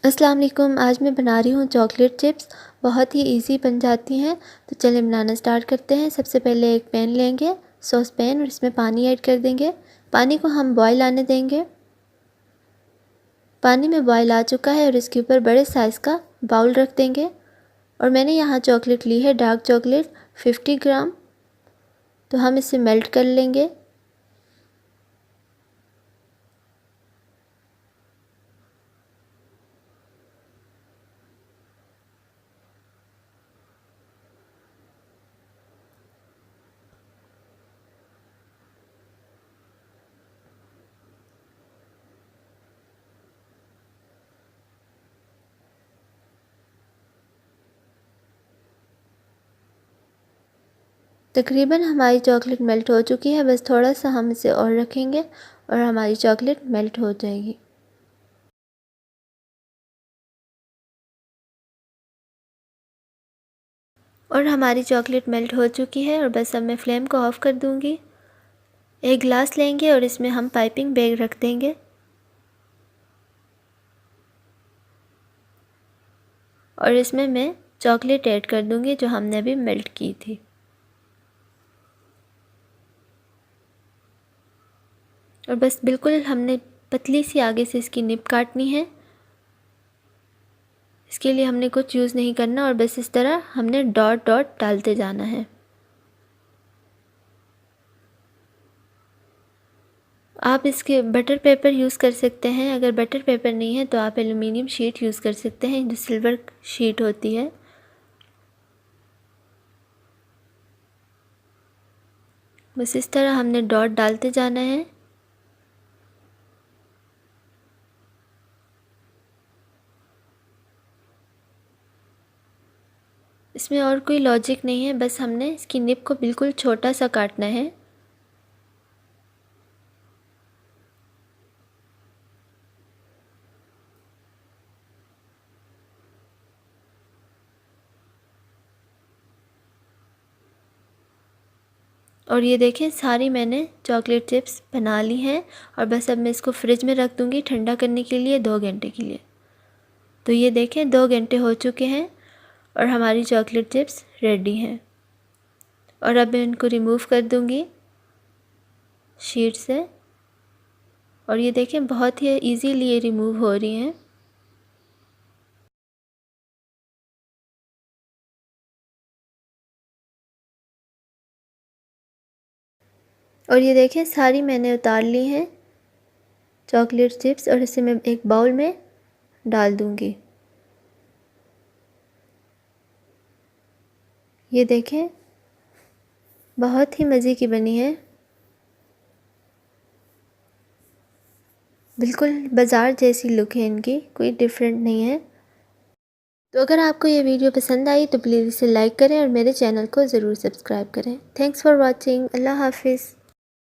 अस्सलाम वालेकुम। आज मैं बना रही हूँ चॉकलेट चिप्स। बहुत ही इजी बन जाती हैं। तो चलिए बनाना स्टार्ट करते हैं। सबसे पहले एक पैन लेंगे, सॉस पैन, और इसमें पानी ऐड कर देंगे। पानी को हम बॉईल आने देंगे। पानी में बॉईल आ चुका है और इसके ऊपर बड़े साइज़ का बाउल रख देंगे। और मैंने यहाँ चॉकलेट ली है, डार्क चॉकलेट 50 ग्राम। तो हम इसे मेल्ट कर लेंगे। तकरीबन हमारी चॉकलेट मेल्ट हो चुकी है। बस थोड़ा सा हम इसे और रखेंगे और हमारी चॉकलेट मेल्ट हो जाएगी। और हमारी चॉकलेट मेल्ट हो चुकी है और बस अब मैं फ्लेम को ऑफ़ कर दूंगी। एक ग्लास लेंगे और इसमें हम पाइपिंग बैग रख देंगे। और इसमें मैं चॉकलेट ऐड कर दूंगी जो हमने अभी मेल्ट की थी। और बस बिल्कुल हमने पतली सी आगे से इसकी निब काटनी है। इसके लिए हमने कुछ यूज़ नहीं करना और बस इस तरह हमने डॉट डॉट डालते जाना है। आप इसके बटर पेपर यूज़ कर सकते हैं। अगर बटर पेपर नहीं है तो आप एल्युमिनियम शीट यूज़ कर सकते हैं, जो सिल्वर शीट होती है। बस इस तरह हमने डॉट डालते जाना है। इसमें और कोई लॉजिक नहीं है, बस हमने इसकी निब को बिल्कुल छोटा सा काटना है। और ये देखें, सारी मैंने चॉकलेट चिप्स बना ली हैं। और बस अब मैं इसको फ्रिज में रख दूँगी ठंडा करने के लिए 2 घंटे के लिए। तो ये देखें 2 घंटे हो चुके हैं और हमारी चॉकलेट चिप्स रेडी हैं। और अब मैं इनको रिमूव कर दूँगी शीट से। और ये देखें बहुत ही इजीली ये रिमूव हो रही हैं। और ये देखें सारी मैंने उतार ली हैं चॉकलेट चिप्स, और इसे मैं एक बाउल में डाल दूँगी। ये देखें बहुत ही मज़े की बनी है, बिल्कुल बाज़ार जैसी लुक है इनकी, कोई डिफरेंट नहीं है। तो अगर आपको ये वीडियो पसंद आई तो प्लीज़ इसे लाइक करें और मेरे चैनल को ज़रूर सब्सक्राइब करें। Thanks for watching. अल्लाह हाफिज़।